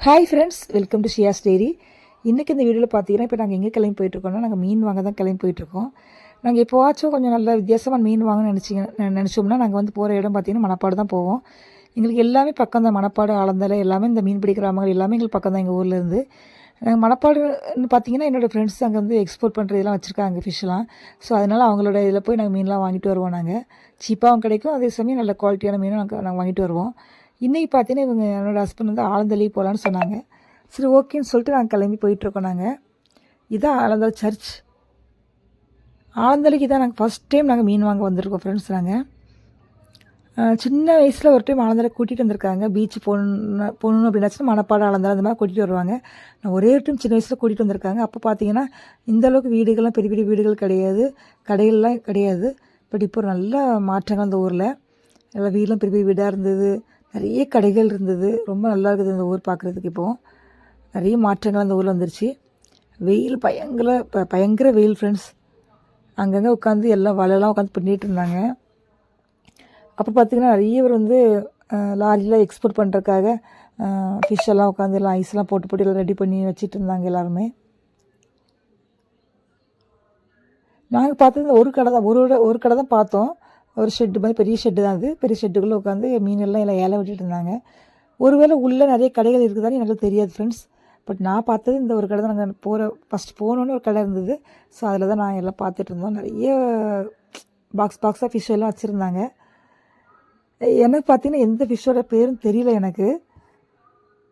Hi friends, welcome to Shiyas dairy. இன்றைக்கி இந்த வீடியோவில் பார்த்தீங்கன்னா, இப்போ நாங்கள் எங்கே கிளம்பி போயிட்டுருக்கோம்னா, நாங்கள் மீன் வாங்க தான் கிளம்பி போயிட்டுருக்கோம். நாங்கள் எப்போவாச்சும் கொஞ்சம் நல்ல வித்தியாசமான மீன் வாங்கணும்னு நினச்சோம்னா, நாங்கள் வந்து போகிற இடம் பார்த்திங்கன்னா மணப்பாடு தான் போவோம். எங்களுக்கு எல்லாமே பக்கம் தான். மணப்பாடு, ஆலந்தலை எல்லாமே இந்த மீன்பிடி கிராமங்கள் எல்லாமே எங்களுக்கு பக்கம் தான் எங்கள் ஊர்லேருந்து. நாங்கள் மணப்பாடுன்னு பார்த்தீங்கன்னா, என்னோடய ஃப்ரெண்ட்ஸ் அங்கே வந்து எக்ஸ்போர்ட் பண்ணுற இதெல்லாம் வச்சுருக்காங்க ஃபிஷ்ஷெலாம். ஸோ அதனால் அவங்களோட இதில் போய் நாங்கள் மீன்லாம் வாங்கிட்டு வருவோம். நாங்கள் சீப்பாகவும் கிடைக்கும், அதே சமயம் நல்ல குவாலிட்டியான மீனும் நாங்கள் வாங்கிட்டு வருவோம். இன்றைக்கி பார்த்தீங்கன்னா, இவங்க என்னோடய ஹஸ்பண்ட் வந்து ஆலந்தலி போகலான்னு சொன்னாங்க. சரி, ஓகேன்னு சொல்லிட்டு நாங்கள் கிளம்பி போயிட்டுருக்கோம். நாங்கள் இதான் ஆலந்தலை சர்ச். ஆலந்தலிக்கு தான் நாங்கள் ஃபஸ்ட் டைம் நாங்கள் மீன் வாங்க வந்திருக்கோம் ஃப்ரெண்ட்ஸ். நாங்கள் சின்ன வயசில் ஒரு டைம் ஆலந்தலை கூட்டிகிட்டு வந்திருக்காங்க. பீச்சு போகணும் அப்படின்னாச்சுன்னா மணப்பாடு, ஆலந்தலை அந்த மாதிரி கூட்டிகிட்டு வருவாங்க. நான் ஒரே ஒரு டைம் சின்ன வயசில் கூட்டிகிட்டு வந்திருக்காங்க. அப்போ பார்த்தீங்கன்னா இந்தளவுக்கு வீடுகள்லாம் பெரிய பெரிய வீடுகள் கிடையாது, கடைகள்லாம் கிடையாது. பட் இப்போ ஒரு நல்ல மாற்றங்கள் அந்த ஊரில். எல்லா வீடெலாம் பெரிய பெரிய வீடாக இருந்தது, நிறைய கடைகள் இருந்தது. ரொம்ப நல்லா இருக்குது இந்த ஊர் பார்க்குறதுக்கு. இப்போது நிறைய மாற்றங்கள் அந்த ஊரில் வந்துருச்சு. வெயில் பயங்கர வெயில் ஃப்ரெண்ட்ஸ். அங்கங்கே உட்காந்து எல்லாம் வலையெல்லாம் உட்காந்து பண்ணிகிட்டு இருந்தாங்க. அப்போ பார்த்திங்கன்னா நிறைய பேர் வந்து லாரியில் எக்ஸ்போர்ட் பண்ணுறதுக்காக ஃபிஷ்ஷெல்லாம் உட்காந்து எல்லாம் ஐஸ்லாம் போட்டு எல்லாம் ரெடி பண்ணி வச்சுட்டு இருந்தாங்க எல்லாருமே. நாங்கள் பார்த்தது ஒரு கடை தான், ஒரு கடை தான் பார்த்தோம். ஒரு ஷெட்டு மாதிரி, பெரிய ஷெட்டு தான் அது. பெரிய ஷெட்டுக்குள்ளே உட்காந்து மீனெல்லாம் எல்லாம் ஏலம் விட்டுட்டு இருந்தாங்க. ஒருவேளை உள்ளே நிறைய கடைகள் இருக்குதான்னு எனக்கு தெரியாது ஃப்ரெண்ட்ஸ். பட் நான் பார்த்தது இந்த ஒரு கடை தான். நாங்கள் ஃபஸ்ட் போனோன்னு ஒரு கடை இருந்தது. ஸோ அதில் தான் நான் எல்லாம் பார்த்துட்டு இருந்தோம். நிறைய பாக்ஸாக ஃபிஷ் எல்லாம் வச்சுருந்தாங்க. எனக்கு பார்த்தீங்கன்னா எந்த ஃபிஷ்ஷோட பேரும் தெரியல எனக்கு.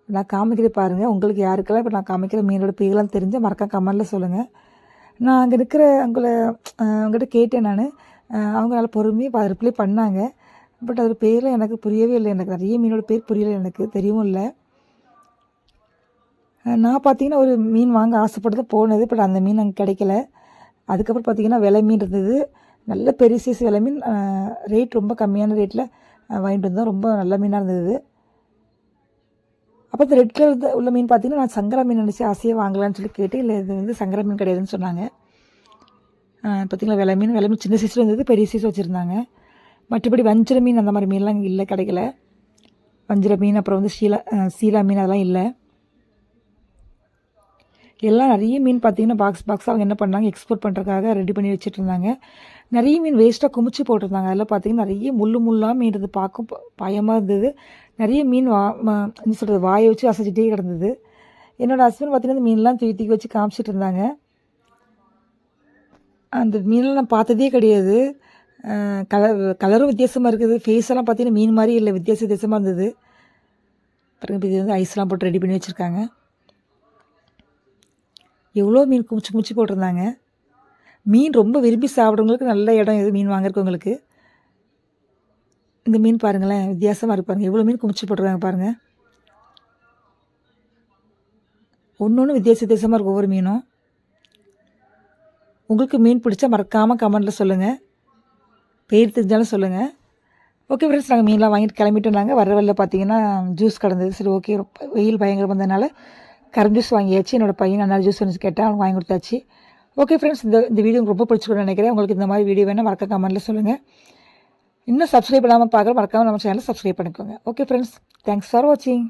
நான் காமிக்கிறேன் பாருங்கள். உங்களுக்கு யாருக்கெல்லாம் இப்போ நான் காமிக்கிற மீனோட பேரெலாம் தெரிஞ்சால் மறக்காம கமெண்டில் சொல்லுங்கள். நான் அங்கே இருக்கிற அவங்ககிட்ட கேட்டேன். நான் அவங்க நல்லா பொறுமையாக ரிப்ளை பண்ணாங்க. பட் அது பேரில் எனக்கு புரியவே இல்லை. எனக்கு நிறைய மீனோட பேர் புரியலை, எனக்கு தெரியவும் இல்லை. நான் பார்த்தீங்கன்னா ஒரு மீன் வாங்க ஆசைப்பட்டு தான் போனது. பட் அந்த மீன் அங்கே கிடைக்கல. அதுக்கப்புறம் பார்த்திங்கன்னா விலை மீன் இருந்தது, நல்ல பெரிய சைஸ் விலை மீன். ரேட் ரொம்ப கம்மியான ரேட்டில் வாங்கிட்டு வந்தோம். ரொம்ப நல்ல மீனாக இருந்தது. அப்போ இந்த ரெட் கலர் உள்ள மீன் பார்த்திங்கன்னா நான் சங்கரா மீன் நினச்சி ஆசையாக வாங்கலான்னு சொல்லி கேட்டேன். இல்லை, இது வந்து சங்கரா மீன் கிடையாதுன்னு சொன்னாங்க. பார்த்திங்களா, விலை மீன் சின்ன சைஸில் இருந்தது, பெரிய சைஸ் வச்சுருந்தாங்க. மற்றபடி வஞ்சிர மீன் அந்த மாதிரி மீன்லாம் இல்லை, கிடைக்கல. வஞ்சிர மீன், அப்புறம் வந்து சீலா மீன் அதெல்லாம் இல்லை. எல்லாம் நிறைய மீன் பார்த்திங்கன்னா பாக்ஸ் அவங்க என்ன பண்ணாங்க, எக்ஸ்போர்ட் பண்ணுறதுக்காக ரெடி பண்ணி வச்சுட்டு இருந்தாங்க. நிறைய மீன் வேஸ்ட்டாக குமிச்சு போட்டிருந்தாங்க. அதில் பார்த்திங்கன்னா நிறைய முள்ளாக மீன் இருந்தது. பார்க்கும் பயமாக இருந்தது. நிறைய மீன் என்ன சொல்கிறது, வாயை வச்சு அசைச்சிட்டே கிடந்தது. என்னோடய ஹஸ்பண்ட் பார்த்திங்கன்னா இந்த மீன்லாம் தூக்கி வச்சு காமிச்சிட்டு இருந்தாங்க. அந்த மீனெல்லாம் நான் பார்த்ததே கிடையாது. கலரும் வித்தியாசமாக இருக்குது. ஃபேஸெல்லாம் பார்த்திங்கன்னா மீன் மாதிரி இல்லை, வித்தியாசமாக இருந்தது. பாருங்க, இது வந்து ஐஸ்லாம் போட்டு ரெடி பண்ணி வச்சுருக்காங்க. எவ்வளோ மீன் குமிச்சு போட்டிருந்தாங்க. மீன் ரொம்ப விரும்பி சாப்பிட்றவங்களுக்கு நல்ல இடம் இது, மீன் வாங்குறவங்களுக்கு. இந்த மீன் பாருங்களேன், வித்தியாசமாக இருப்பாருங்க. எவ்வளோ மீன் குமிச்சு போட்டுருக்காங்க பாருங்கள். ஒன்று வித்தியாசமாக இருக்கும் ஒவ்வொரு மீனும். உங்களுக்கு மீன் பிடிச்சா மறக்காமல் கமெண்டில் சொல்லுங்கள், பேர் தெரிஞ்சாலும் சொல்லுங்கள். ஓகே ஃப்ரெண்ட்ஸ், நாங்கள் மீன்லாம் வாங்கிட்டு கிளம்பிட்டு நாங்கள் வர வழியில் பார்த்தீங்கன்னா ஜூஸ் கிடந்தது. சரி, ஓகே, வெயில் பயங்கரம் வந்ததுனால கரும்பு ஜூஸ் வாங்கியாச்சு. என்னோடய பையன் நல்லா ஜூஸ் வந்து கேட்டால் அவனுக்கு வாங்கி கொடுத்தாச்சு. ஓகே ஃப்ரெண்ட்ஸ், இந்த வீடியோ ரொம்ப பிடிச்சிக்கணும்னு நினைக்கிறேன். உங்களுக்கு இந்த மாதிரி வீடியோ வேணால் மறக்க கமெண்டில் சொல்லுங்கள். இன்னும் சப்ஸ்கிரைப் பண்ணாமல் பார்க்குற மறக்காமல் நம்ம சேனலை சப்ஸ்கிரைப் பண்ணிக்கோங்க. ஓகே ஃப்ரெண்ட்ஸ், தேங்க்ஸ் ஃபார் வாட்சிங்.